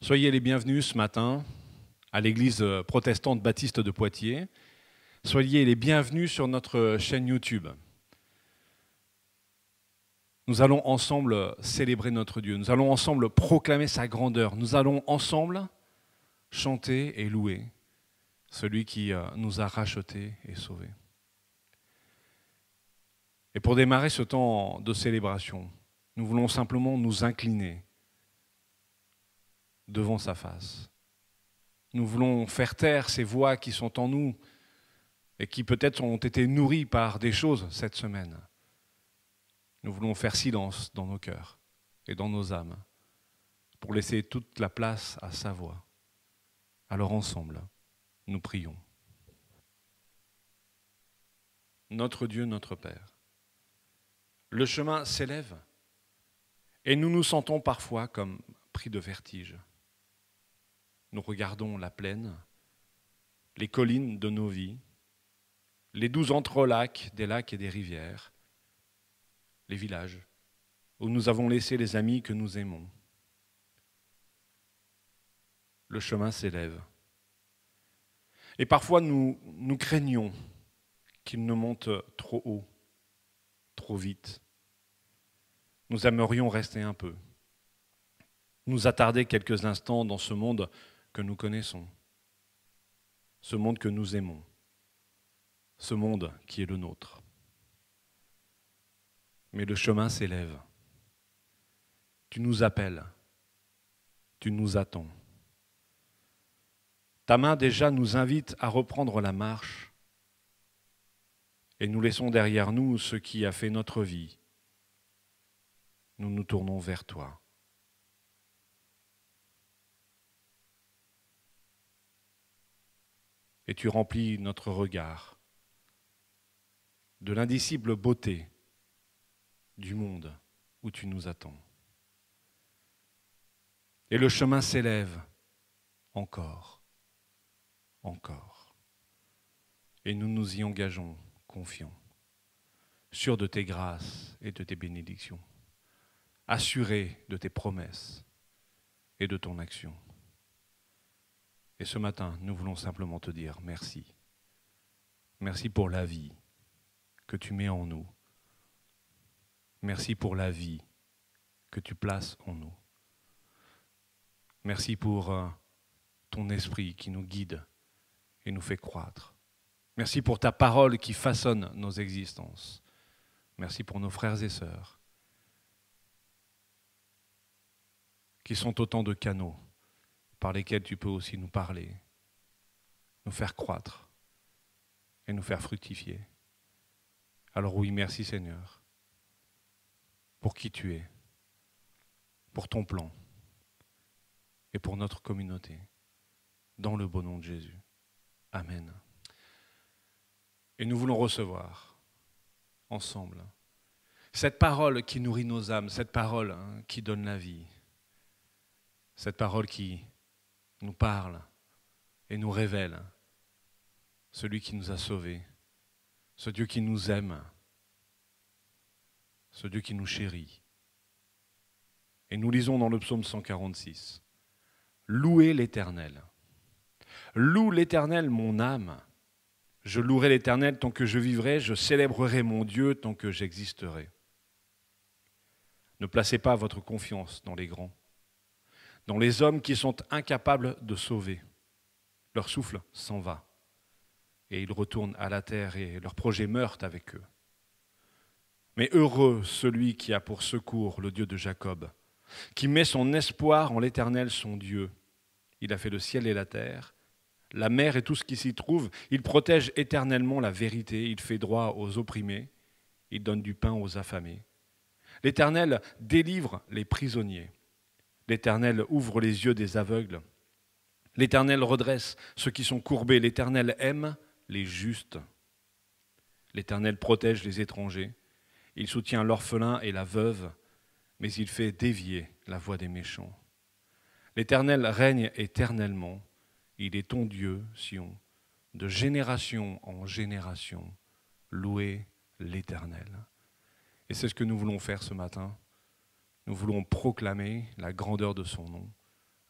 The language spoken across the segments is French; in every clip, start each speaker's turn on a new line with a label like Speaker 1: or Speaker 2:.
Speaker 1: Soyez les bienvenus ce matin à l'église protestante baptiste de Poitiers. Soyez les bienvenus sur notre chaîne YouTube. Nous allons ensemble célébrer notre Dieu. Nous allons ensemble proclamer sa grandeur. Nous allons ensemble chanter et louer celui qui nous a rachetés et sauvés. Et pour démarrer ce temps de célébration, nous voulons simplement nous incliner devant sa face. Nous voulons faire taire ces voix qui sont en nous et qui peut-être ont été nourries par des choses cette semaine. Nous voulons faire silence dans nos cœurs et dans nos âmes pour laisser toute la place à sa voix. Alors ensemble, nous prions. Notre Dieu, notre Père, le chemin s'élève et nous nous sentons parfois comme pris de vertige. Nous regardons la plaine, les collines de nos vies, les 12 entrelacs des lacs et des rivières, les villages où nous avons laissé les amis que nous aimons. Le chemin s'élève. Et parfois nous craignons qu'il ne monte trop haut, trop vite. Nous aimerions rester un peu, nous attarder quelques instants dans ce monde que nous connaissons, ce monde que nous aimons, ce monde qui est le nôtre. Mais le chemin s'élève. Tu nous appelles, tu nous attends. Ta main déjà nous invite à reprendre la marche et nous laissons derrière nous ce qui a fait notre vie. Nous nous tournons vers toi. Et tu remplis notre regard de l'indicible beauté du monde où tu nous attends. Et le chemin s'élève encore. Et nous nous y engageons confiants, sûrs de tes grâces et de tes bénédictions, assurés de tes promesses et de ton action. Et ce matin, nous voulons simplement te dire merci. Merci pour la vie que tu mets en nous. Merci pour la vie que tu places en nous. Merci pour ton esprit qui nous guide et nous fait croître. Merci pour ta parole qui façonne nos existences. Merci pour nos frères et sœurs qui sont autant de canaux par lesquels tu peux aussi nous parler, nous faire croître et nous faire fructifier. Alors oui, merci Seigneur, pour qui tu es, pour ton plan et pour notre communauté, dans le beau nom de Jésus. Amen. Et nous voulons recevoir ensemble cette parole qui nourrit nos âmes, cette parole qui donne la vie, cette parole qui nous parle et nous révèle celui qui nous a sauvés, ce Dieu qui nous aime, ce Dieu qui nous chérit. Et nous lisons dans le psaume 146, « Louez l'Éternel. Loue l'Éternel mon âme. Je louerai l'Éternel tant que je vivrai, je célébrerai mon Dieu tant que j'existerai. Ne placez pas votre confiance dans les grands, dans les hommes qui sont incapables de sauver. Leur souffle s'en va, et ils retournent à la terre, et leurs projets meurent avec eux. Mais heureux celui qui a pour secours le Dieu de Jacob, qui met son espoir en l'Éternel son Dieu. Il a fait le ciel et la terre, la mer et tout ce qui s'y trouve. Il protège éternellement la vérité, il fait droit aux opprimés, il donne du pain aux affamés. L'Éternel délivre les prisonniers. L'Éternel ouvre les yeux des aveugles. L'Éternel redresse ceux qui sont courbés. L'Éternel aime les justes. L'Éternel protège les étrangers. Il soutient l'orphelin et la veuve, mais il fait dévier la voie des méchants. L'Éternel règne éternellement. Il est ton Dieu, Sion, de génération en génération. Louez l'Éternel. Et c'est ce que nous voulons faire ce matin. Nous voulons proclamer la grandeur de son nom,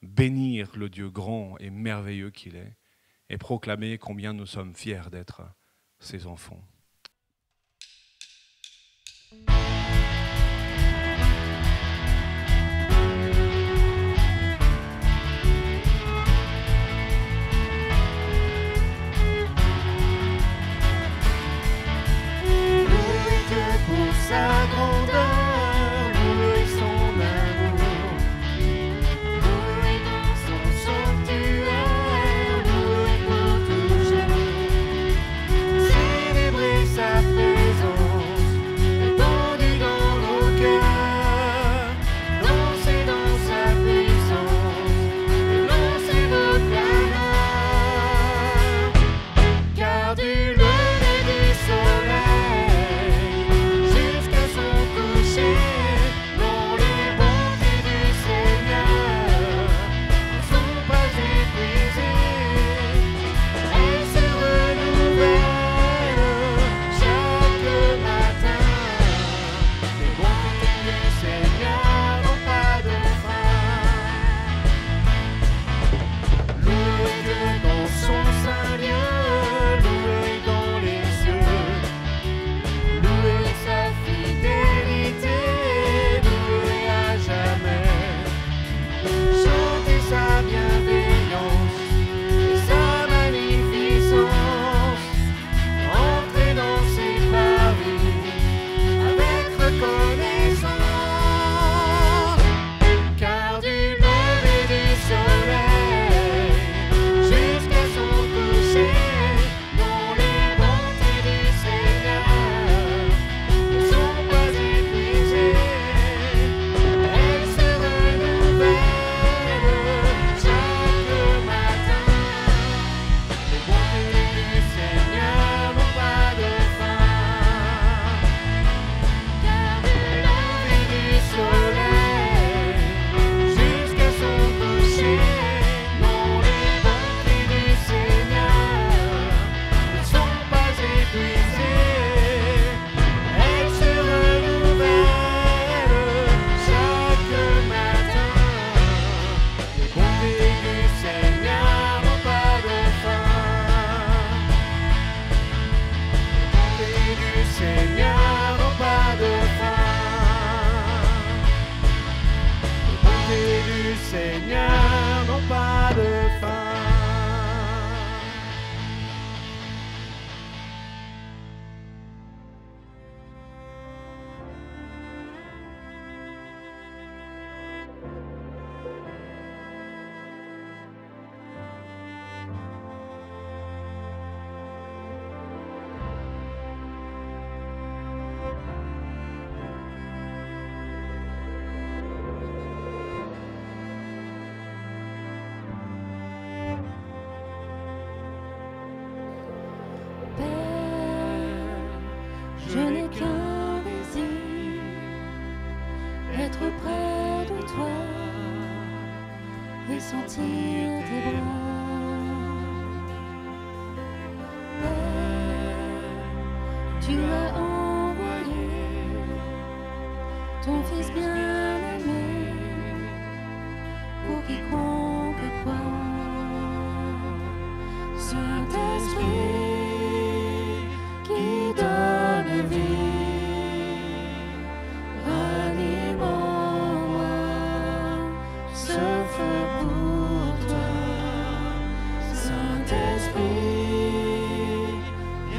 Speaker 1: bénir le Dieu grand et merveilleux qu'il est, et proclamer combien nous sommes fiers d'être ses enfants.
Speaker 2: Sa grandeur, louez son amour, louez dans son sanctuaire, louez pour toujours, célébrez sa présence, étendue dans nos cœurs, dansez dans sa puissance, et lancez vos clameurs, car du lever du soleil dans les bontés du Seigneur, ne sont pas épuisées, elles se renouvellent chaque matin. Les bontés du Seigneur n'ont pas de fin. Louez Dieu dans son saint lieu, louez dans les cieux, louez sa fidélité. Sa bienveillance et sa magnificence, entrez dans ses paris avec reconnaissance, car du lever du soleil jusqu'à son coucher, dans les bontés du Seigneur ne sont pas épuisées, elles se renouvellent. Seigneur n'ont pas de fin.
Speaker 3: Je n'ai qu'un désir, être près de toi et sentir tes bras. Père, tu as envoyé ton Fils bien-aimé pour quiconque croit. Saint-Esprit qui donne vie, ranime en moi ce feu pour toi. Saint-Esprit,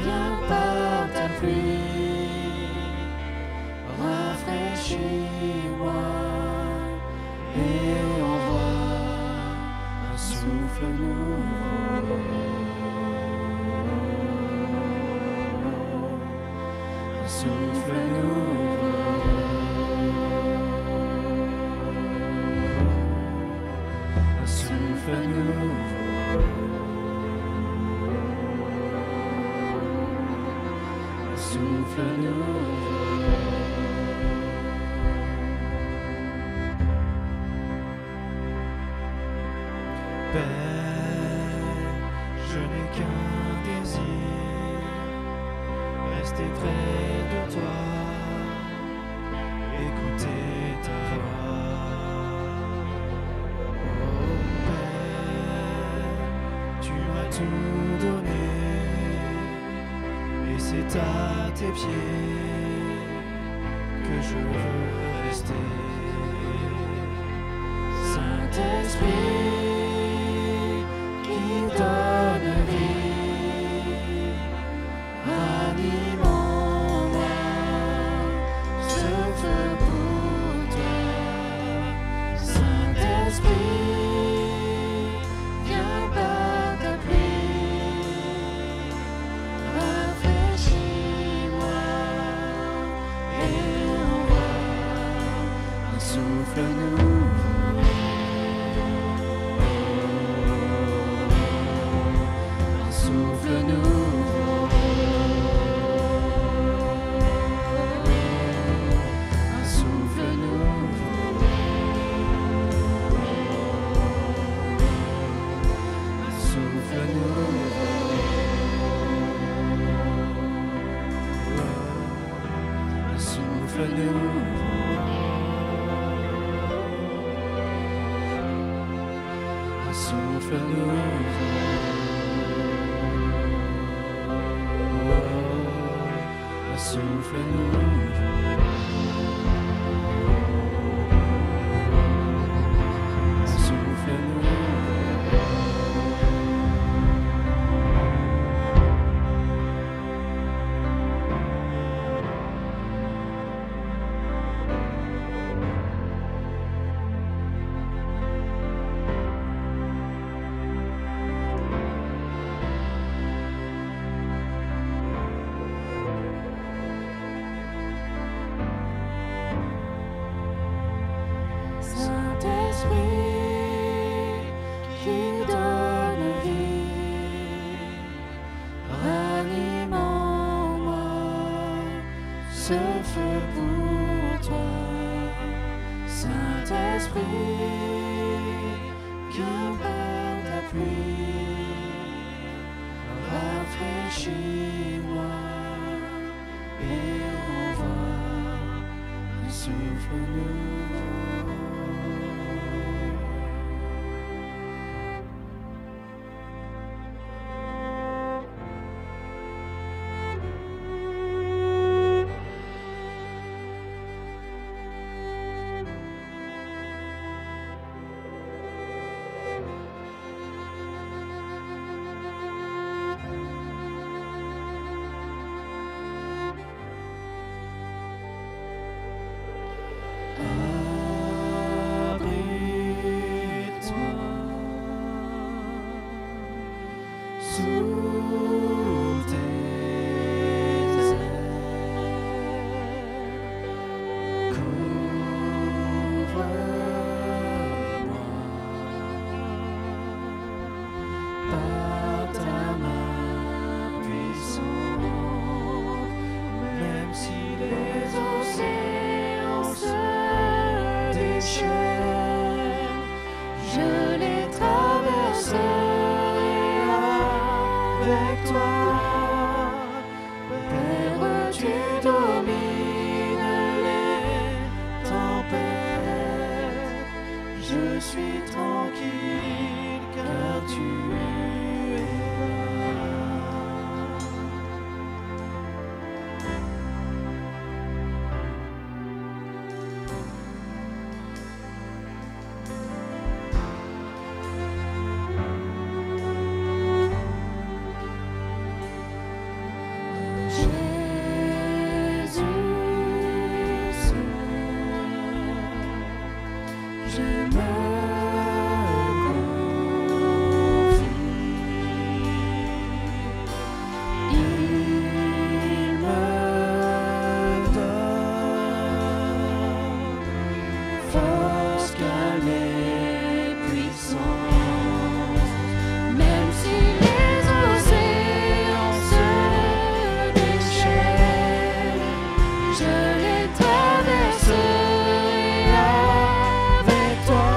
Speaker 3: viens par ta pluie, rafraîchis-moi et envoie un souffle nouveau. Souffle nouveau, un souffle nouveau, un souffle nouveau. Père, je n'ai qu'un désir, rester près de toi, écouter ta voix. Oh, tout donné, et c'est à tes pieds que je veux rester. Saint-Esprit qui donne vie, anime en moi ce feu pour toi. Saint-Esprit, viens par ta pluie, rafraîchis-moi et envoie un souffle nouveau. Souffle nouveau, un souffle nouveau, un souffle nouveau. Ce feu pour toi, Saint-Esprit, viens par ta pluie, rafraîchis-moi et envoie un souffle nouveau. Sous tes ailes, couvre-moi par ta main puissante, même si les océans se déchaînent, je les traverserai avec toi. Père, tu domines les tempêtes, je suis tranquille car tu es là. Je me confie, il me donne force, calme et puissance, même si les océans se déchaînent, je les traverserai avec toi.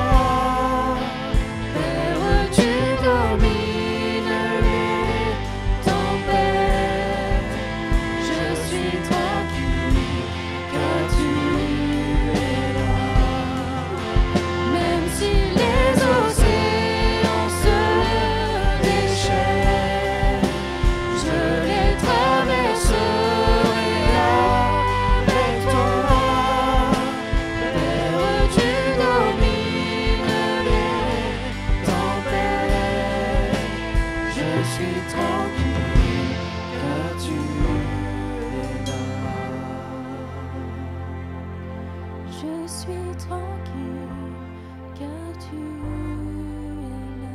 Speaker 4: tu es là.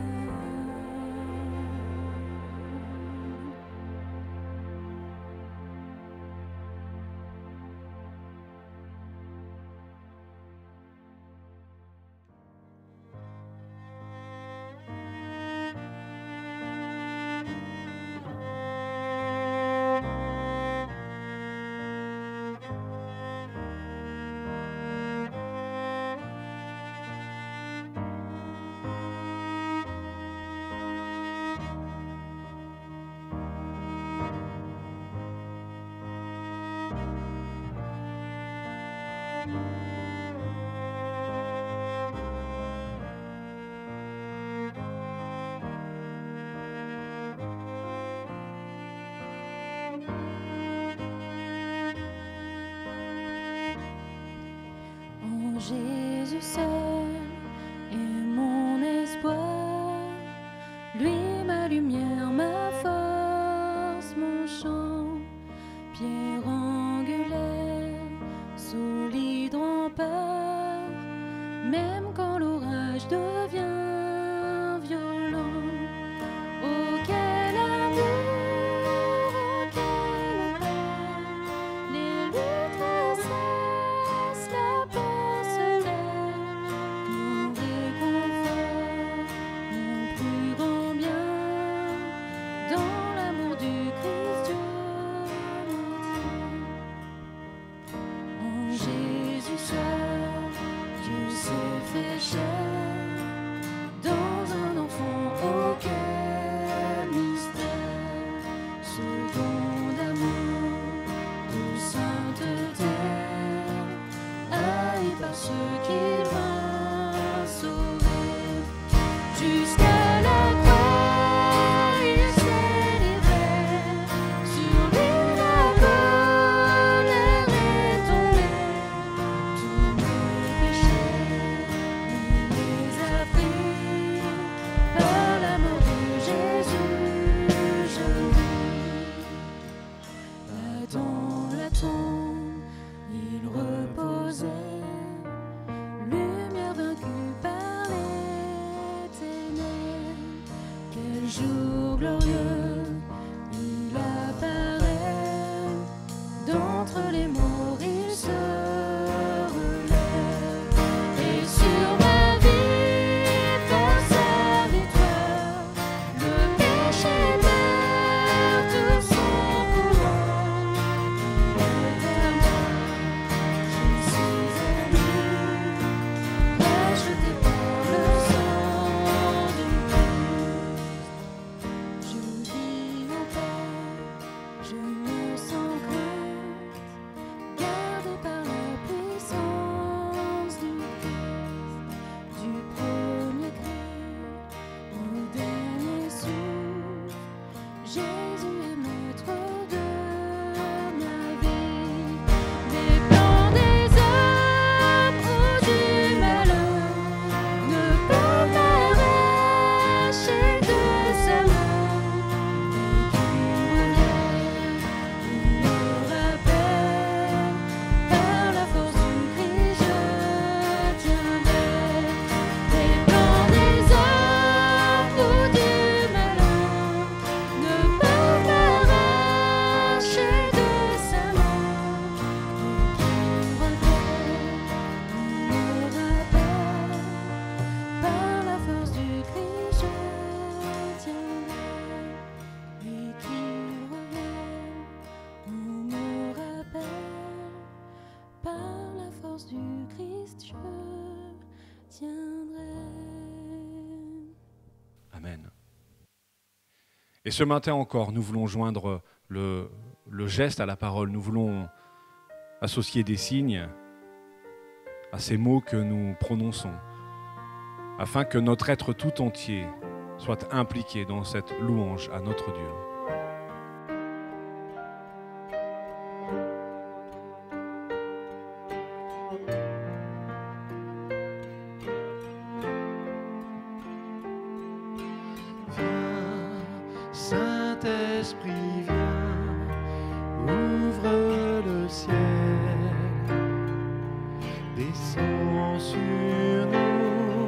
Speaker 4: En Jésus seul est mon espoir, lui ma lumière, ma force, mon chant, pierre angulaire, solide rempart, même quand l'orage devient violent. Oh quel amour, oh quel pas, les luttes cessent, la paix se lève, mon réconfort, mon plus grand bien, dans l'amour du Christ Dieu me tient. En Jésus seul, Dieu s'est fait chair, dans un enfant, oh quel mystère, ce don d'amour, de sainteté, haï par ceux qu'il va sauver. Jusqu'à la croix, il s'est livré, sur lui la colère est tombée, tous mes péchés, il les a pris, par l'amour de Jésus, je vis. Là dans la tombe, il reposait, lumière vaincue par les ténèbres. Quel jour glorieux, il apparaît, d'entre les morts il se relève, et sur ma vie par sa victoire, le péché meurt de son pouvoir. Il est à moi, je suis à lui, racheté par le sang du Christ. Je vis en paix, je me sens crainte, gardé par la puissance du Christ, du premier cri au dernier souffle. Jésus est maître de ma vie. Les plans des hommes ou du malheur ne peuvent m'arracher de sa main. Et qui revient, il me rappelle, par la force du Christ je tiendrai. Les plans des hommes ou du malheur ne peuvent m'arracher de sa main. Et qui revient, il me rappelle, par la force du Christ je tiendrai. Et qu'il revienne, on me rappelle, par la force du Christ je tiendrai.
Speaker 1: Amen. Et ce matin encore, nous voulons joindre le geste à la parole. Nous voulons associer des signes à ces mots que nous prononçons, afin que notre être tout entier soit impliqué dans cette louange à notre Dieu.
Speaker 3: Viens, Saint-Esprit, viens, ouvre le ciel, descends sur nous,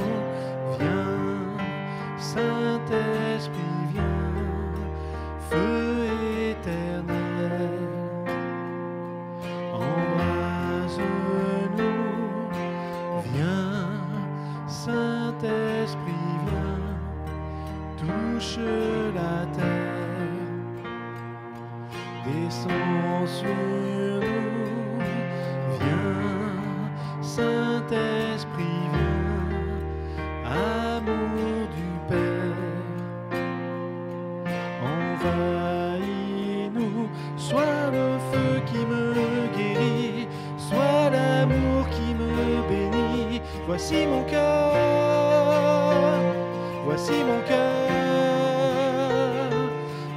Speaker 3: touche la terre. Descends sur nous, viens, Saint-Esprit, viens, amour du Père. Envahis-nous, sois le feu qui me guérit, sois l'amour qui me bénit. Voici mon cœur, voici mon cœur.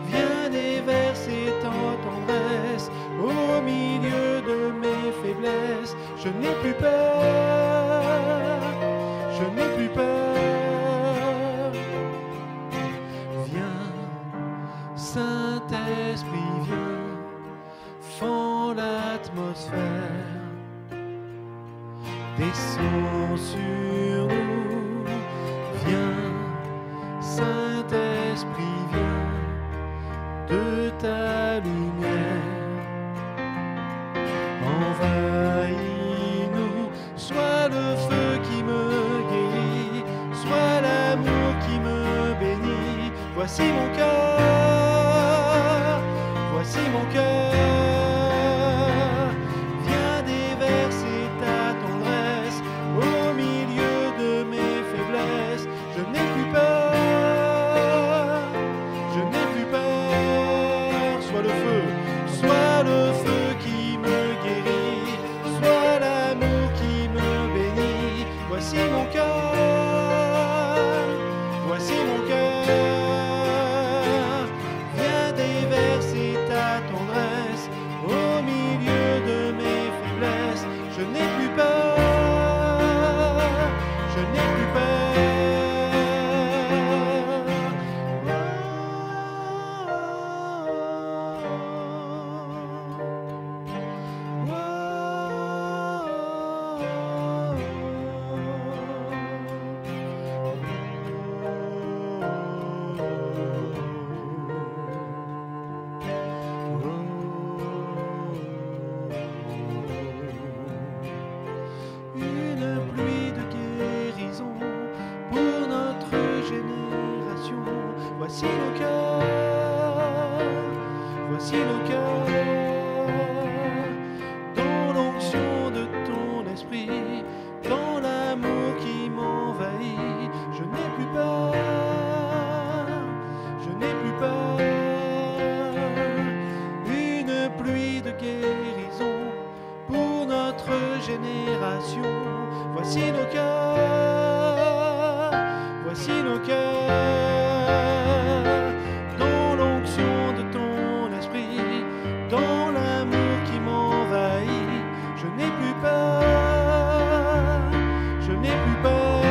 Speaker 3: Viens déverser ta tendresse au milieu de mes faiblesses. Je n'ai plus peur, je n'ai plus peur. Viens, Saint-Esprit, viens, fends l'atmosphère. Descends sur nous, viens, Saint-Esprit, viens, de ta lumière. Envahis-nous, sois le feu qui me guérit, sois l'amour qui me bénit. Voici mon cœur, voici mon cœur. Viens déverser ta tendresse au milieu de mes faiblesses. Je n'ai plus peur, je n'ai plus peur. Sois le feu qui me guérit, sois l'amour qui me bénit. Voici mon cœur, voici mon cœur. Viens déverser ta tendresse au milieu de mes faiblesses. Je n'ai plus peur, je n'ai plus une pluie de guérison pour notre génération. Voici nos cœurs, voici nos cœurs, dans l'onction de ton esprit, dans l'amour qui m'envahit. Je n'ai plus peur, je n'ai plus peur. Une pluie de guérison pour notre génération. Voici nos cœurs, voici nos cœurs, dans l'onction de ton esprit, dans l'amour qui m'envahit. Je n'ai plus peur, je n'ai plus peur.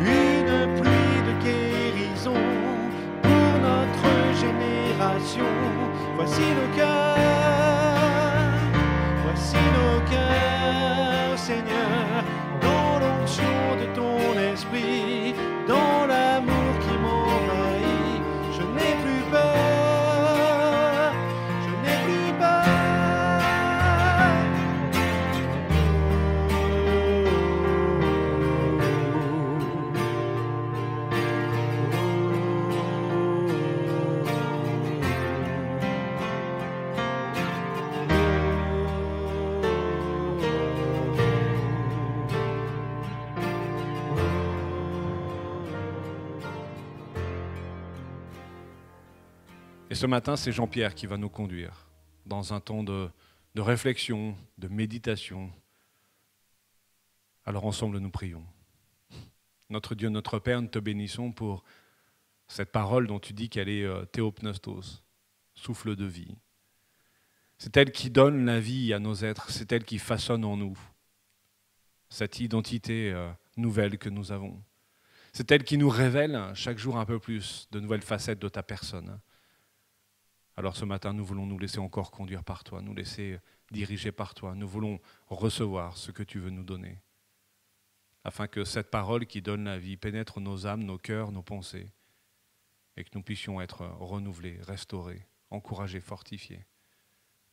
Speaker 3: Une pluie de guérison pour notre génération. Voici nos cœurs, voici nos cœurs, Seigneur, dans l'onction de ton esprit, dans l'amour qui m'envahit. Je n'ai plus peur, je n'ai plus peur.
Speaker 1: Et ce matin, c'est Jean-Pierre qui va nous conduire dans un temps de réflexion, de méditation. Alors ensemble, nous prions. Notre Dieu, notre Père, nous te bénissons pour cette parole dont tu dis qu'elle est théopneustos, souffle de vie. C'est elle qui donne la vie à nos êtres, c'est elle qui façonne en nous cette identité nouvelle que nous avons. C'est elle qui nous révèle chaque jour un peu plus de nouvelles facettes de ta personne. Alors ce matin, nous voulons nous laisser encore conduire par toi, nous laisser diriger par toi. Nous voulons recevoir ce que tu veux nous donner, afin que cette parole qui donne la vie pénètre nos âmes, nos cœurs, nos pensées, et que nous puissions être renouvelés, restaurés, encouragés, fortifiés.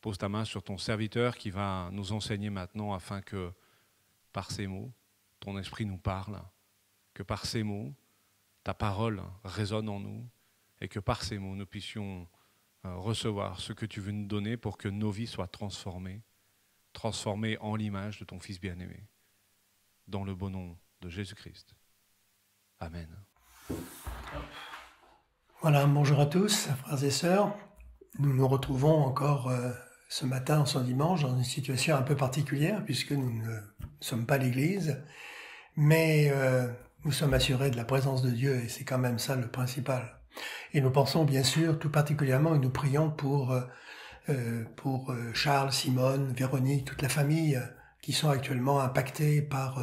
Speaker 1: Pose ta main sur ton serviteur qui va nous enseigner maintenant, afin que par ces mots, ton esprit nous parle, que par ces mots, ta parole résonne en nous et que par ces mots, nous puissions recevoir ce que tu veux nous donner pour que nos vies soient transformées en l'image de ton Fils bien-aimé, dans le beau nom de Jésus-Christ. Amen.
Speaker 5: Voilà, bonjour à tous, frères et sœurs. Nous nous retrouvons encore ce matin, ce dimanche, dans une situation un peu particulière, puisque nous ne sommes pas l'Église, mais nous sommes assurés de la présence de Dieu, et c'est quand même ça le principal. Et nous pensons bien sûr, tout particulièrement, et nous prions pour Charles, Simone, Véronique, toute la famille qui sont actuellement impactés par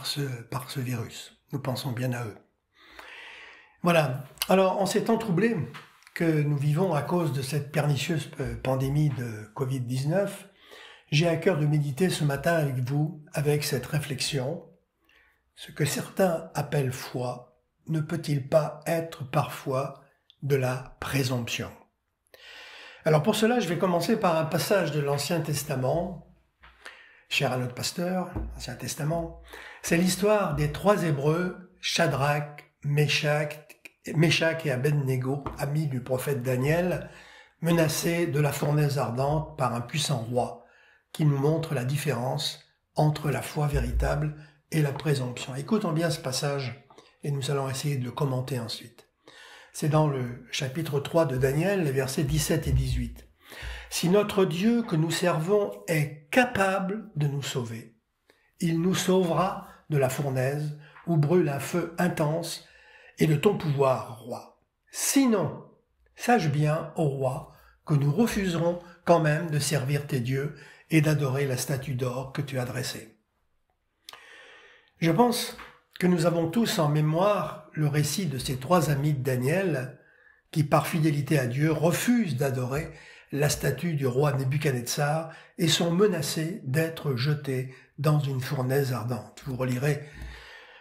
Speaker 5: ce virus. Nous pensons bien à eux. Voilà. Alors, en ces temps troublés que nous vivons à cause de cette pernicieuse pandémie de Covid-19, j'ai à cœur de méditer ce matin avec vous, avec cette réflexion. Ce que certains appellent foi ne peut-il pas être parfois de la présomption? Alors pour cela, je vais commencer par un passage de l'Ancien Testament, cher à notre pasteur, l'Ancien Testament. C'est l'histoire des 3 Hébreux, Shadrach, Meshach et Abednego, amis du prophète Daniel, menacés de la fournaise ardente par un puissant roi, qui nous montre la différence entre la foi véritable et la présomption. Écoutons bien ce passage et nous allons essayer de le commenter ensuite. C'est dans le chapitre 3 de Daniel, les versets 17 et 18. « Si notre Dieu que nous servons est capable de nous sauver, il nous sauvera de la fournaise où brûle un feu intense et de ton pouvoir, roi. Sinon, sache bien, ô roi, que nous refuserons quand même de servir tes dieux et d'adorer la statue d'or que tu as dressée. » Je pense que nous avons tous en mémoire le récit de ces 3 amis de Daniel qui, par fidélité à Dieu, refusent d'adorer la statue du roi Nebuchadnezzar et sont menacés d'être jetés dans une fournaise ardente. Vous relirez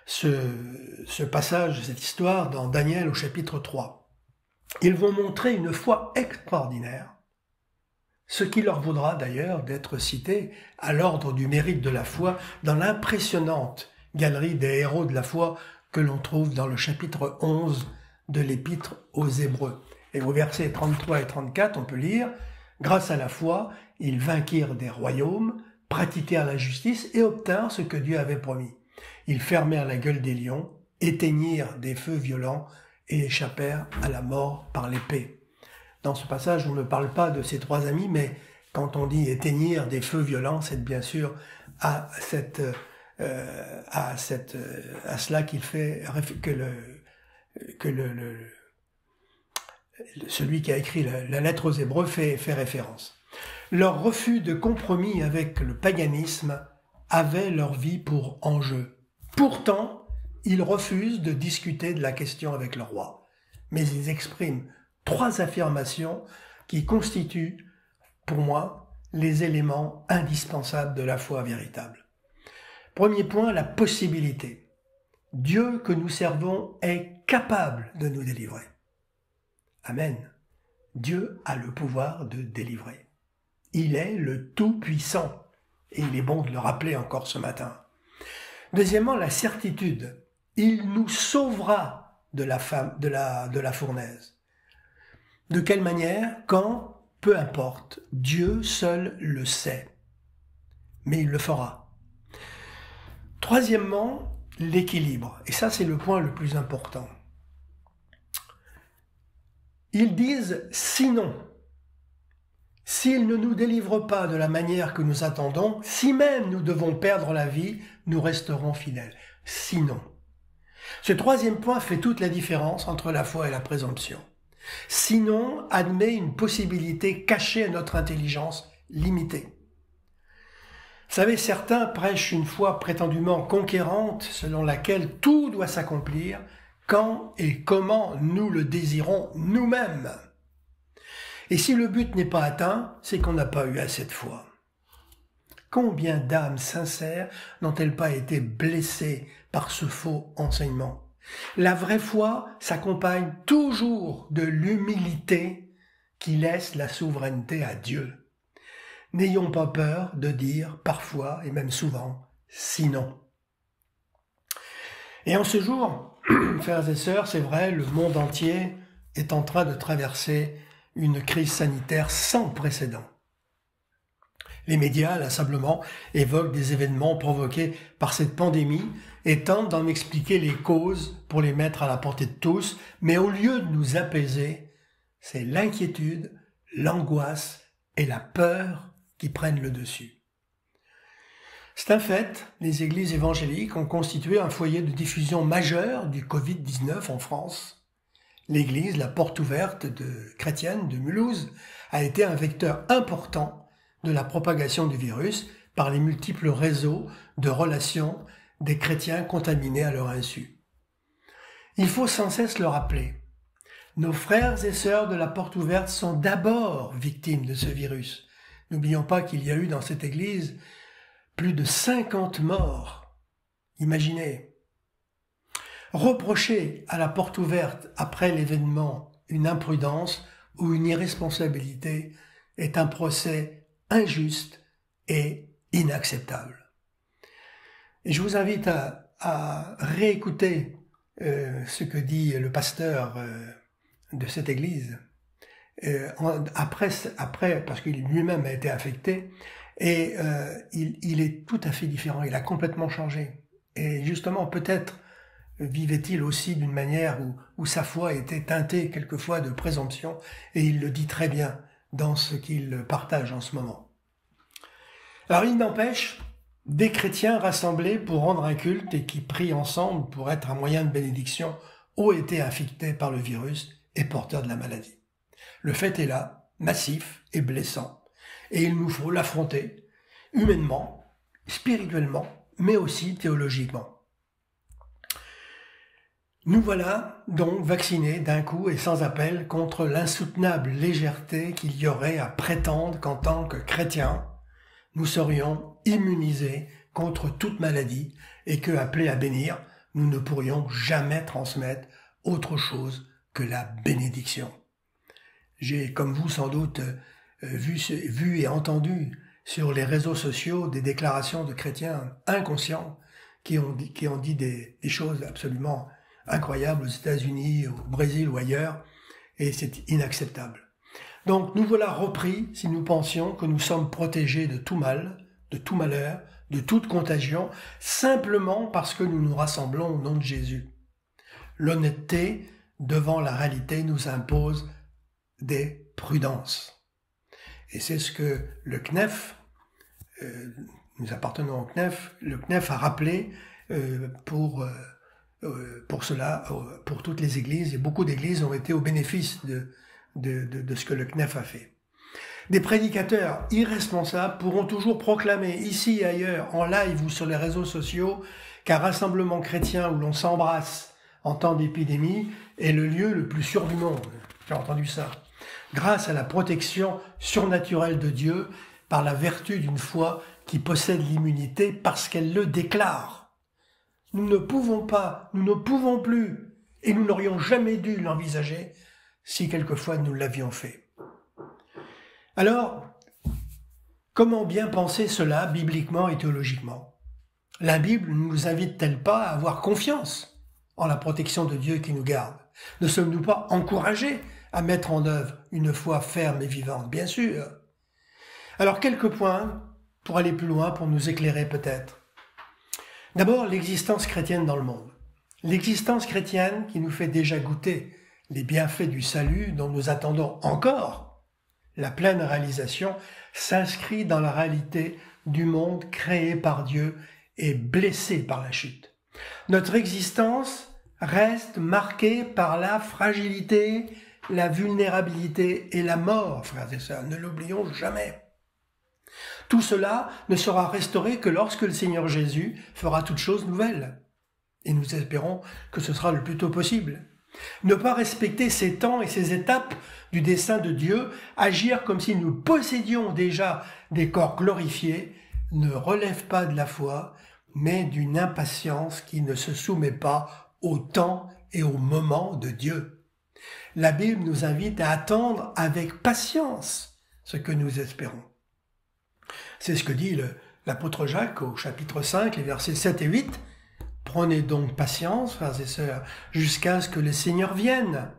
Speaker 5: ce passage, cette histoire dans Daniel au chapitre 3. Ils vont montrer une foi extraordinaire, ce qui leur vaudra d'ailleurs d'être cités à l'ordre du mérite de la foi dans l'impressionnante galerie des héros de la foi que l'on trouve dans le chapitre 11 de l'Épître aux Hébreux. Et au versets 33 et 34, on peut lire « Grâce à la foi, ils vainquirent des royaumes, pratiquèrent la justice et obtinrent ce que Dieu avait promis. Ils fermèrent la gueule des lions, éteignirent des feux violents et échappèrent à la mort par l'épée. » Dans ce passage, on ne parle pas de ces 3 amis, mais quand on dit éteignir des feux violents, c'est bien sûr à cela qu'il fait que celui qui a écrit la lettre aux Hébreux fait référence. Leur refus de compromis avec le paganisme avait leur vie pour enjeu. Pourtant, ils refusent de discuter de la question avec le roi. Mais ils expriment 3 affirmations qui constituent, pour moi, les éléments indispensables de la foi véritable. Premier point, la possibilité. Dieu que nous servons est capable de nous délivrer. Amen. Dieu a le pouvoir de délivrer. Il est le Tout-Puissant. Et il est bon de le rappeler encore ce matin. Deuxièmement, la certitude. Il nous sauvera de la fournaise. De quelle manière? Quand? Peu importe. Dieu seul le sait. Mais il le fera. Troisièmement, l'équilibre. Et ça, c'est le point le plus important. Ils disent « sinon ». S'il ne nous délivre pas de la manière que nous attendons, si même nous devons perdre la vie, nous resterons fidèles. Sinon. Ce 3e point fait toute la différence entre la foi et la présomption. Sinon admet une possibilité cachée à notre intelligence limitée. Vous savez, certains prêchent une foi prétendument conquérante selon laquelle tout doit s'accomplir quand et comment nous le désirons nous-mêmes. Et si le but n'est pas atteint, c'est qu'on n'a pas eu assez de foi. Combien d'âmes sincères n'ont-elles pas été blessées par ce faux enseignement? La vraie foi s'accompagne toujours de l'humilité qui laisse la souveraineté à Dieu. N'ayons pas peur de dire parfois, et même souvent, sinon. Et en ce jour frères et sœurs, c'est vrai, le monde entier est en train de traverser une crise sanitaire sans précédent. Les médias, inlassablement, évoquent des événements provoqués par cette pandémie et tentent d'en expliquer les causes pour les mettre à la portée de tous, mais au lieu de nous apaiser, c'est l'inquiétude, l'angoisse et la peur qui prennent le dessus. C'est un fait, les églises évangéliques ont constitué un foyer de diffusion majeur du Covid-19 en France. L'église, la porte ouverte chrétienne de Mulhouse, a été un vecteur important de la propagation du virus par les multiples réseaux de relations des chrétiens contaminés à leur insu. Il faut sans cesse le rappeler. Nos frères et sœurs de la porte ouverte sont d'abord victimes de ce virus. N'oublions pas qu'il y a eu dans cette église plus de 50 morts. Imaginez. Reprocher à la porte ouverte après l'événement une imprudence ou une irresponsabilité est un procès injuste et inacceptable. Et je vous invite à réécouter ce que dit le pasteur de cette église, après parce qu'il lui-même a été affecté, et il est tout à fait différent, il a complètement changé. Et justement, peut-être vivait-il aussi d'une manière où sa foi était teintée quelquefois de présomption, et il le dit très bien dans ce qu'il partage en ce moment. Alors il n'empêche, des chrétiens rassemblés pour rendre un culte et qui prient ensemble pour être un moyen de bénédiction ont été infectés par le virus et porteurs de la maladie. Le fait est là, massif et blessant, et il nous faut l'affronter humainement, spirituellement, mais aussi théologiquement. Nous voilà donc vaccinés d'un coup et sans appel contre l'insoutenable légèreté qu'il y aurait à prétendre qu'en tant que chrétiens, nous serions immunisés contre toute maladie et que, appelés à bénir, nous ne pourrions jamais transmettre autre chose que la bénédiction. J'ai, comme vous sans doute, vu et entendu sur les réseaux sociaux des déclarations de chrétiens inconscients qui ont dit des choses absolument incroyables aux États-Unis, au Brésil ou ailleurs, et c'est inacceptable. Donc nous voilà repris si nous pensions que nous sommes protégés de tout mal, de tout malheur, de toute contagion, simplement parce que nous nous rassemblons au nom de Jésus. L'honnêteté devant la réalité nous impose des prudences. Et c'est ce que le CNEF, nous appartenons au CNEF, le CNEF a rappelé pour cela, pour toutes les églises, et beaucoup d'églises ont été au bénéfice de ce que le CNEF a fait. Des prédicateurs irresponsables pourront toujours proclamer ici et ailleurs, en live ou sur les réseaux sociaux, qu'un rassemblement chrétien où l'on s'embrasse en temps d'épidémie est le lieu le plus sûr du monde. J'ai entendu ça. Grâce à la protection surnaturelle de Dieu par la vertu d'une foi qui possède l'immunité parce qu'elle le déclare. Nous ne pouvons pas, nous ne pouvons plus, et nous n'aurions jamais dû l'envisager si quelquefois nous l'avions fait. Alors, comment bien penser cela bibliquement et théologiquement? La Bible ne nous invite-t-elle pas à avoir confiance en la protection de Dieu qui nous garde? Ne sommes-nous pas encouragés à mettre en œuvre une foi ferme et vivante? Bien sûr. Alors, quelques points pour aller plus loin, pour nous éclairer peut-être. D'abord, l'existence chrétienne dans le monde. L'existence chrétienne qui nous fait déjà goûter les bienfaits du salut dont nous attendons encore la pleine réalisation, s'inscrit dans la réalité du monde créé par Dieu et blessé par la chute. Notre existence reste marquée par la fragilité, la vulnérabilité et la mort, frères et sœurs. Ne l'oublions jamais. Tout cela ne sera restauré que lorsque le Seigneur Jésus fera toutes choses nouvelles. Et nous espérons que ce sera le plus tôt possible. Ne pas respecter ces temps et ces étapes du dessein de Dieu, agir comme si nous possédions déjà des corps glorifiés, ne relève pas de la foi, mais d'une impatience qui ne se soumet pas au temps et au moment de Dieu. La Bible nous invite à attendre avec patience ce que nous espérons. C'est ce que dit l'apôtre Jacques au chapitre 5, les versets 7 et 8. « Prenez donc patience, frères et sœurs, jusqu'à ce que le Seigneur vienne.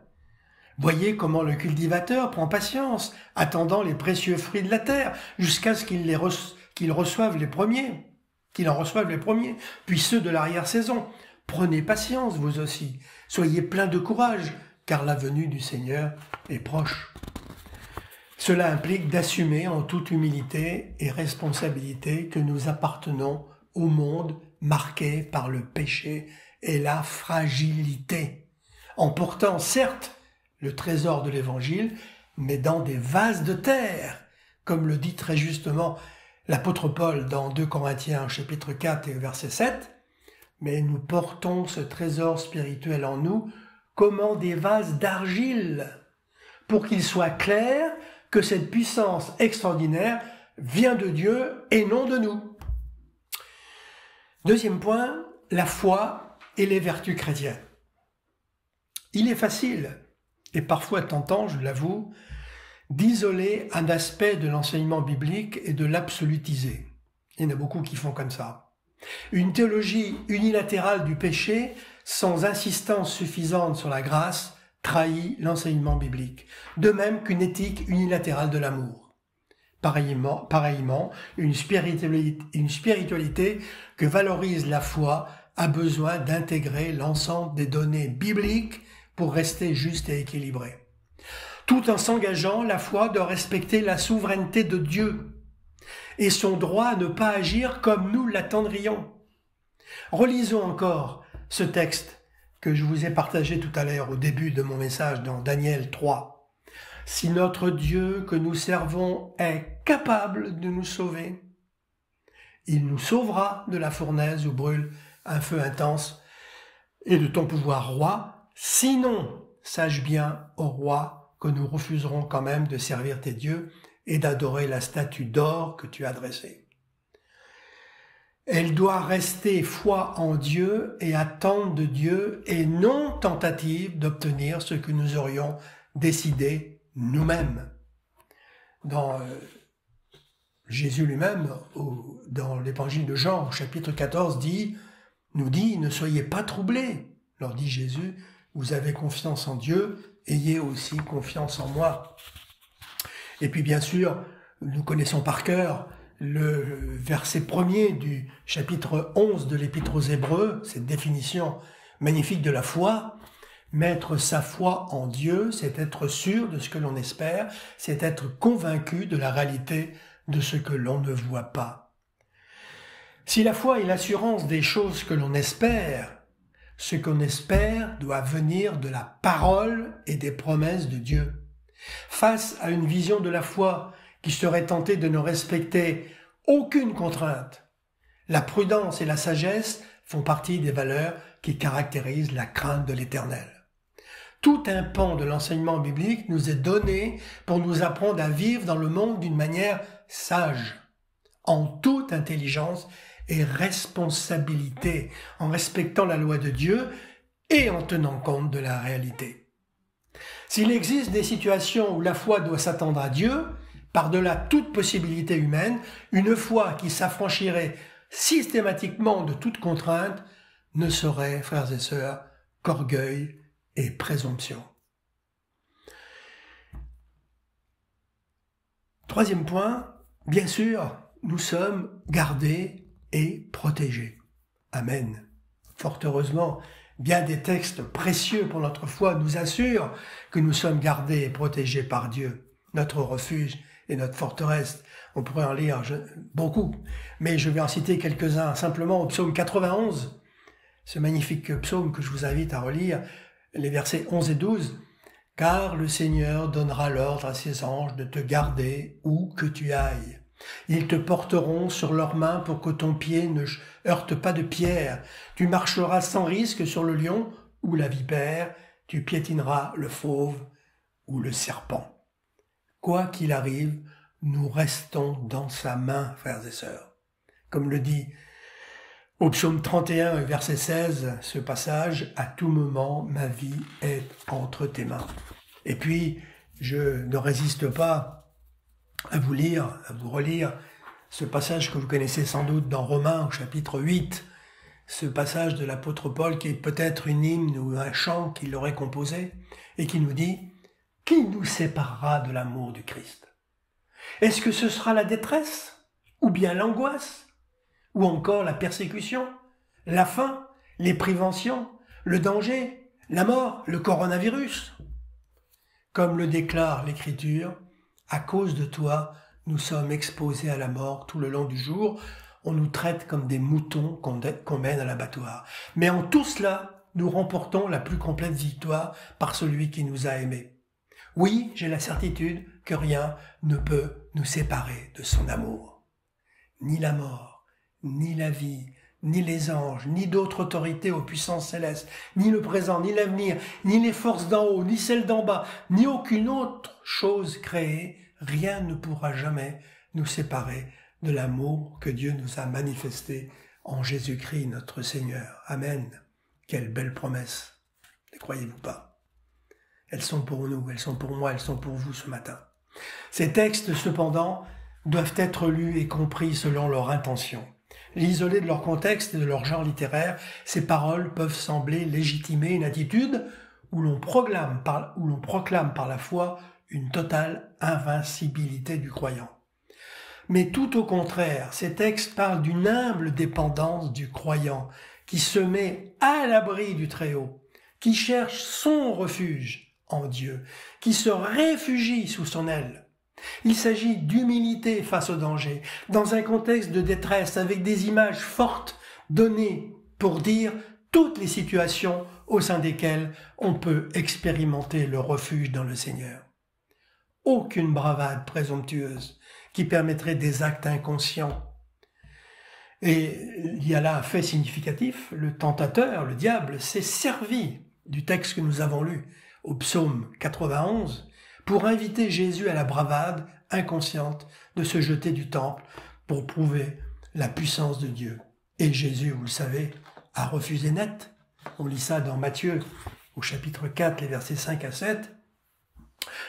Speaker 5: Voyez comment le cultivateur prend patience, attendant les précieux fruits de la terre, jusqu'à ce qu'il reçoive les premiers, puis ceux de l'arrière-saison. Prenez patience, vous aussi. Soyez pleins de courage, car la venue du Seigneur est proche. Cela implique d'assumer en toute humilité et responsabilité que nous appartenons au monde marqué par le péché et la fragilité, en portant certes le trésor de l'Évangile, mais dans des vases de terre, comme le dit très justement l'apôtre Paul dans 2 Corinthiens chapitre 4 et verset 7, mais nous portons ce trésor spirituel en nous comme en des vases d'argile, pour qu'il soit clair que cette puissance extraordinaire vient de Dieu et non de nous. Deuxième point, la foi et les vertus chrétiennes. Il est facile, et parfois tentant, je l'avoue, d'isoler un aspect de l'enseignement biblique et de l'absolutiser. Il y en a beaucoup qui font comme ça. Une théologie unilatérale du péché, sans insistance suffisante sur la grâce, trahit l'enseignement biblique, de même qu'une éthique unilatérale de l'amour. Pareillement, une spiritualité que valorise la foi a besoin d'intégrer l'ensemble des données bibliques pour rester juste et équilibrée. Tout en s'engageant, la foi doit respecter la souveraineté de Dieu et son droit à ne pas agir comme nous l'attendrions. Relisons encore ce texte que je vous ai partagé tout à l'heure au début de mon message dans Daniel 3. « Si notre Dieu que nous servons est capable de nous sauver, il nous sauvera de la fournaise où brûle un feu intense et de ton pouvoir, roi. Sinon, sache bien, ô roi, que nous refuserons quand même de servir tes dieux et d'adorer la statue d'or que tu as dressée. » Elle doit rester foi en Dieu et attendre de Dieu et non tentative d'obtenir ce que nous aurions décidé nous-mêmes. Dans Jésus lui-même, dans l'évangile de Jean, chapitre 14, nous dit « Ne soyez pas troublés », leur dit Jésus, « Vous avez confiance en Dieu, ayez aussi confiance en moi. » Et puis bien sûr, nous connaissons par cœur le verset 1er du chapitre 11 de l'Épître aux Hébreux, cette définition magnifique de la foi. Mettre sa foi en Dieu, c'est être sûr de ce que l'on espère, c'est être convaincu de la réalité de ce que l'on ne voit pas. Si la foi est l'assurance des choses que l'on espère, ce qu'on espère doit venir de la parole et des promesses de Dieu. Face à une vision de la foi qui serait tentée de ne respecter aucune contrainte, la prudence et la sagesse font partie des valeurs qui caractérisent la crainte de l'Éternel. Tout un pan de l'enseignement biblique nous est donné pour nous apprendre à vivre dans le monde d'une manière sage, en toute intelligence et responsabilité, en respectant la loi de Dieu et en tenant compte de la réalité. S'il existe des situations où la foi doit s'attendre à Dieu, par-delà toute possibilité humaine, une foi qui s'affranchirait systématiquement de toute contrainte ne serait, frères et sœurs, qu'orgueil et présomption. Troisième point, bien sûr, nous sommes gardés et protégés. Amen. Fort heureusement, bien des textes précieux pour notre foi nous assurent que nous sommes gardés et protégés par Dieu, notre refuge et notre forteresse. On pourrait en lire beaucoup, mais je vais en citer quelques-uns. Simplement au psaume 91, ce magnifique psaume que je vous invite à relire, les versets 11 et 12. « Car le Seigneur donnera l'ordre à ses anges de te garder où que tu ailles. Ils te porteront sur leurs mains pour que ton pied ne heurte pas de pierre. Tu marcheras sans risque sur le lion ou la vipère. Tu piétineras le fauve ou le serpent. » Quoi qu'il arrive, nous restons dans sa main, frères et sœurs. Comme le dit au psaume 31, verset 16, ce passage, « À tout moment, ma vie est entre tes mains. » Et puis, je ne résiste pas à vous relire ce passage que vous connaissez sans doute dans Romains, au chapitre 8, ce passage de l'apôtre Paul qui est peut-être une hymne ou un chant qu'il aurait composé et qui nous dit « Qui nous séparera de l'amour du Christ ?» Est-ce que ce sera la détresse ou bien l'angoisse ou encore la persécution, la faim, les privations, le danger, la mort, le coronavirus? Comme le déclare l'Écriture, à cause de toi, nous sommes exposés à la mort tout le long du jour. On nous traite comme des moutons qu'on mène à l'abattoir. Mais en tout cela, nous remportons la plus complète victoire par celui qui nous a aimés. Oui, j'ai la certitude que rien ne peut nous séparer de son amour. Ni la mort, ni la vie, ni les anges, ni d'autres autorités aux puissances célestes, ni le présent, ni l'avenir, ni les forces d'en haut, ni celles d'en bas, ni aucune autre chose créée, rien ne pourra jamais nous séparer de l'amour que Dieu nous a manifesté en Jésus-Christ notre Seigneur. Amen. Quelle belle promesse. Ne croyez-vous pas? Elles sont pour nous, elles sont pour moi, elles sont pour vous ce matin. Ces textes, cependant, doivent être lus et compris selon leur intention. Isolés de leur contexte et de leur genre littéraire, ces paroles peuvent sembler légitimer une attitude où l'on proclame par la foi une totale invincibilité du croyant. Mais tout au contraire, ces textes parlent d'une humble dépendance du croyant qui se met à l'abri du Très-Haut, qui cherche son refuge en Dieu, qui se réfugie sous son aile. Il s'agit d'humilité face au danger, dans un contexte de détresse avec des images fortes données pour dire toutes les situations au sein desquelles on peut expérimenter le refuge dans le Seigneur. Aucune bravade présomptueuse qui permettrait des actes inconscients. Et il y a là un fait significatif, le tentateur, le diable, s'est servi du texte que nous avons lu au psaume 91 pour inviter Jésus à la bravade inconsciente de se jeter du temple pour prouver la puissance de Dieu. Et Jésus, vous le savez, a refusé net. On lit ça dans Matthieu au chapitre 4, les versets 5 à 7.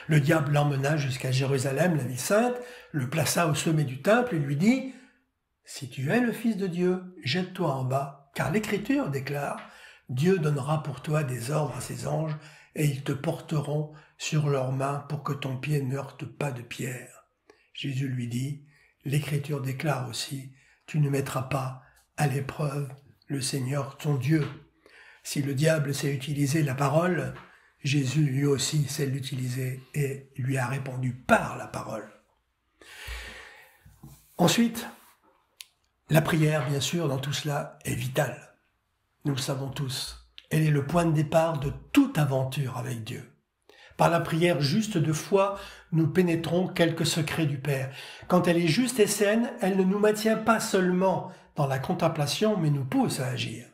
Speaker 5: Le diable l'emmena jusqu'à Jérusalem, la ville sainte, le plaça au sommet du temple et lui dit « Si tu es le Fils de Dieu, jette-toi en bas, car l'Écriture déclare « Dieu donnera pour toi des ordres à ses anges, et ils te porteront sur leurs mains pour que ton pied ne heurte pas de pierre. » Jésus lui dit « L'Écriture déclare aussi « Tu ne mettras pas à l'épreuve le Seigneur ton Dieu. » Si le diable sait utiliser la parole, Jésus lui aussi sait l'utiliser et lui a répondu par la parole. Ensuite, la prière, bien sûr, dans tout cela, est vitale. Nous le savons tous. Elle est le point de départ de toute aventure avec Dieu. Par la prière juste de foi, nous pénétrons quelques secrets du Père. Quand elle est juste et saine, elle ne nous maintient pas seulement dans la contemplation, mais nous pousse à agir.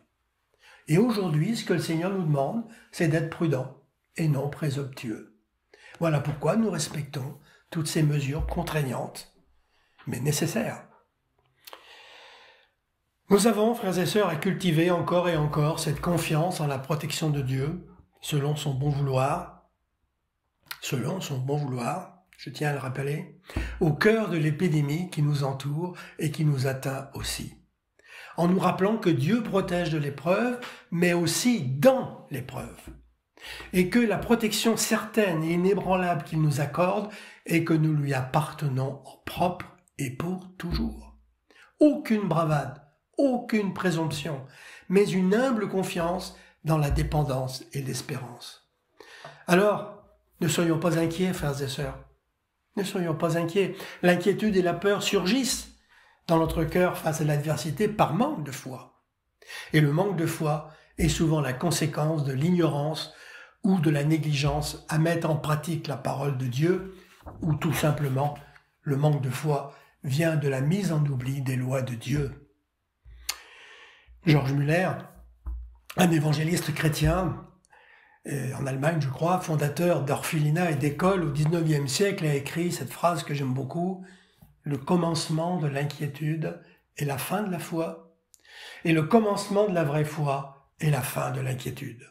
Speaker 5: Et aujourd'hui, ce que le Seigneur nous demande, c'est d'être prudent et non présomptueux. Voilà pourquoi nous respectons toutes ces mesures contraignantes, mais nécessaires. Nous avons, frères et sœurs, à cultiver encore et encore cette confiance en la protection de Dieu, selon son bon vouloir, je tiens à le rappeler, au cœur de l'épidémie qui nous entoure et qui nous atteint aussi. En nous rappelant que Dieu protège de l'épreuve, mais aussi dans l'épreuve. Et que la protection certaine et inébranlable qu'il nous accorde est que nous lui appartenons en propre et pour toujours. Aucune bravade, aucune présomption, mais une humble confiance dans la dépendance et l'espérance. Alors, ne soyons pas inquiets, frères et sœurs. Ne soyons pas inquiets. L'inquiétude et la peur surgissent dans notre cœur face à l'adversité par manque de foi. Et le manque de foi est souvent la conséquence de l'ignorance ou de la négligence à mettre en pratique la parole de Dieu, ou tout simplement, le manque de foi vient de la mise en oubli des lois de Dieu. George Müller, un évangéliste chrétien, en Allemagne, je crois, fondateur d'orphelinats et d'écoles au XIXe siècle, a écrit cette phrase que j'aime beaucoup: « Le commencement de l'inquiétude est la fin de la foi, et le commencement de la vraie foi est la fin de l'inquiétude. »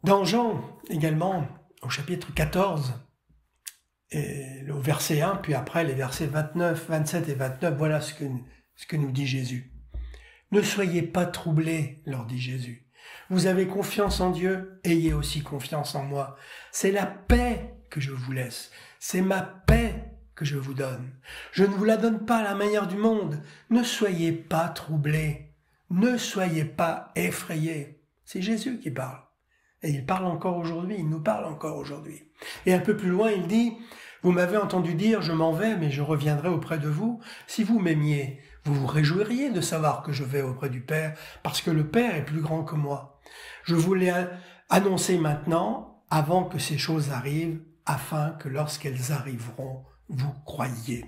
Speaker 5: Dans Jean, également, au chapitre 14, et au verset 1, puis après les versets 29, 27 et 29, voilà ce que nous dit Jésus. « Ne soyez pas troublés, leur dit Jésus. Vous avez confiance en Dieu, ayez aussi confiance en moi. C'est la paix que je vous laisse. C'est ma paix que je vous donne. Je ne vous la donne pas à la manière du monde. Ne soyez pas troublés. Ne soyez pas effrayés. C'est Jésus qui parle. Et il parle encore aujourd'hui, il nous parle encore aujourd'hui. Et un peu plus loin, il dit, « Vous m'avez entendu dire, je m'en vais, mais je reviendrai auprès de vous. Si vous m'aimiez, vous vous réjouiriez de savoir que je vais auprès du Père, parce que le Père est plus grand que moi. Je vous l'ai annoncé maintenant, avant que ces choses arrivent, afin que lorsqu'elles arriveront, vous croyiez. »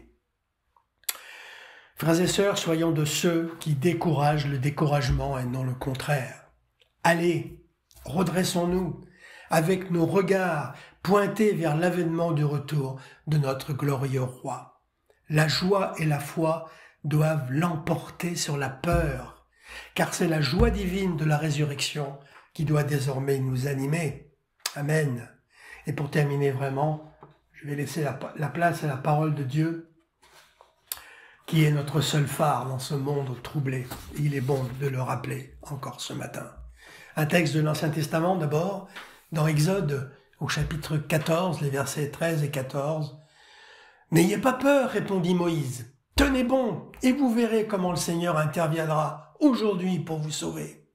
Speaker 5: Frères et sœurs, soyons de ceux qui découragent le découragement et non le contraire. Allez, redressons-nous avec nos regards pointés vers l'avènement du retour de notre glorieux roi. La joie et la foi doivent l'emporter sur la peur, car c'est la joie divine de la résurrection qui doit désormais nous animer. Amen. Et pour terminer vraiment, je vais laisser la place à la parole de Dieu, qui est notre seul phare dans ce monde troublé. Il est bon de le rappeler encore ce matin. Un texte de l'Ancien Testament d'abord, dans Exode au chapitre 14, les versets 13 et 14. « N'ayez pas peur, répondit Moïse. Tenez bon, et vous verrez comment le Seigneur interviendra aujourd'hui pour vous sauver.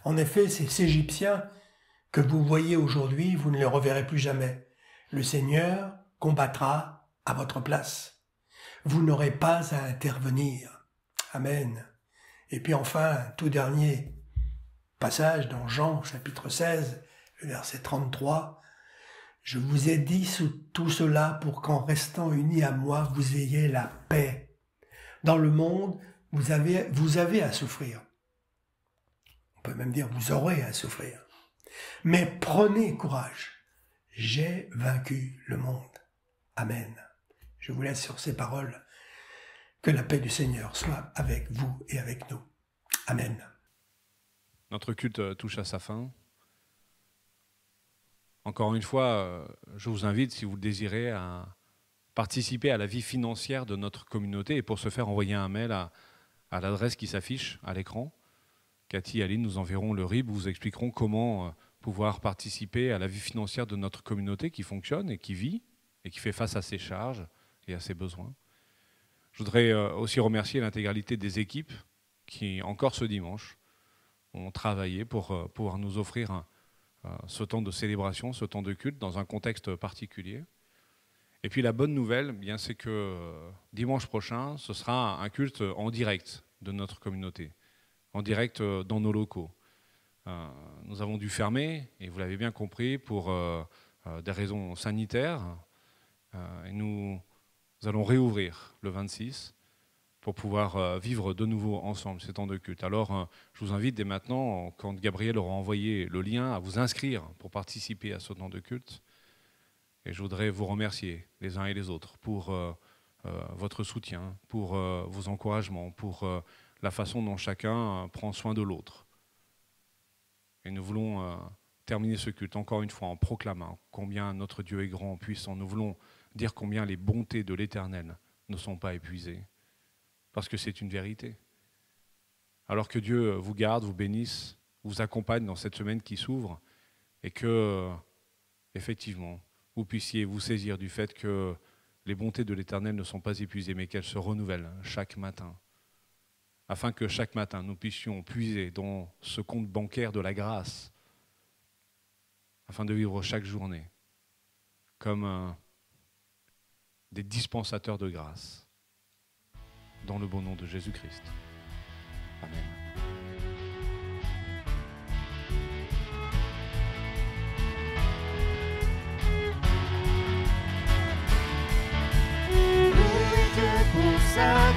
Speaker 5: En effet, ces Égyptiens que vous voyez aujourd'hui, vous ne les reverrez plus jamais. Le Seigneur combattra à votre place. Vous n'aurez pas à intervenir. » Amen. Et puis enfin, tout dernier passage dans Jean, chapitre 16, le verset 33. « Je vous ai dit tout cela pour qu'en restant unis à moi, vous ayez la paix. Dans le monde, vous avez à souffrir. » On peut même dire, vous aurez à souffrir. Mais prenez courage. J'ai vaincu le monde. Amen. Je vous laisse sur ces paroles. Que la paix du Seigneur soit avec vous et avec nous. Amen.
Speaker 1: Notre culte touche à sa fin. Encore une fois, je vous invite, si vous le désirez, à participer à la vie financière de notre communauté. Et pour ce faire, envoyez un mail à l'adresse qui s'affiche à l'écran. Cathy et Aline nous enverront le RIB, vous expliqueront comment pouvoir participer à la vie financière de notre communauté qui fonctionne et qui vit et qui fait face à ses charges et à ses besoins. Je voudrais aussi remercier l'intégralité des équipes qui, encore ce dimanche, ont travaillé pour pouvoir nous offrir ce temps de célébration, ce temps de culte dans un contexte particulier. Et puis la bonne nouvelle, bien, c'est que dimanche prochain, ce sera un culte en direct de notre communauté, en direct dans nos locaux. Nous avons dû fermer, et vous l'avez bien compris, pour des raisons sanitaires. Et nous allons réouvrir le 26 pour pouvoir vivre de nouveau ensemble ces temps de culte. Alors, je vous invite dès maintenant, quand Gabriel aura envoyé le lien, à vous inscrire pour participer à ce temps de culte. Et je voudrais vous remercier les uns et les autres pour votre soutien, pour vos encouragements, pour la façon dont chacun prend soin de l'autre. Et nous voulons terminer ce culte encore une fois en proclamant combien notre Dieu est grand, puissant. Nous voulons dire combien les bontés de l'Éternel ne sont pas épuisées. Parce que c'est une vérité. Alors que Dieu vous garde, vous bénisse, vous accompagne dans cette semaine qui s'ouvre et que, effectivement, vous puissiez vous saisir du fait que les bontés de l'Éternel ne sont pas épuisées, mais qu'elles se renouvellent chaque matin, afin que chaque matin, nous puissions puiser dans ce compte bancaire de la grâce, afin de vivre chaque journée comme des dispensateurs de grâce, dans le bon nom de Jésus-Christ. Amen.
Speaker 2: Louez Dieu pour sa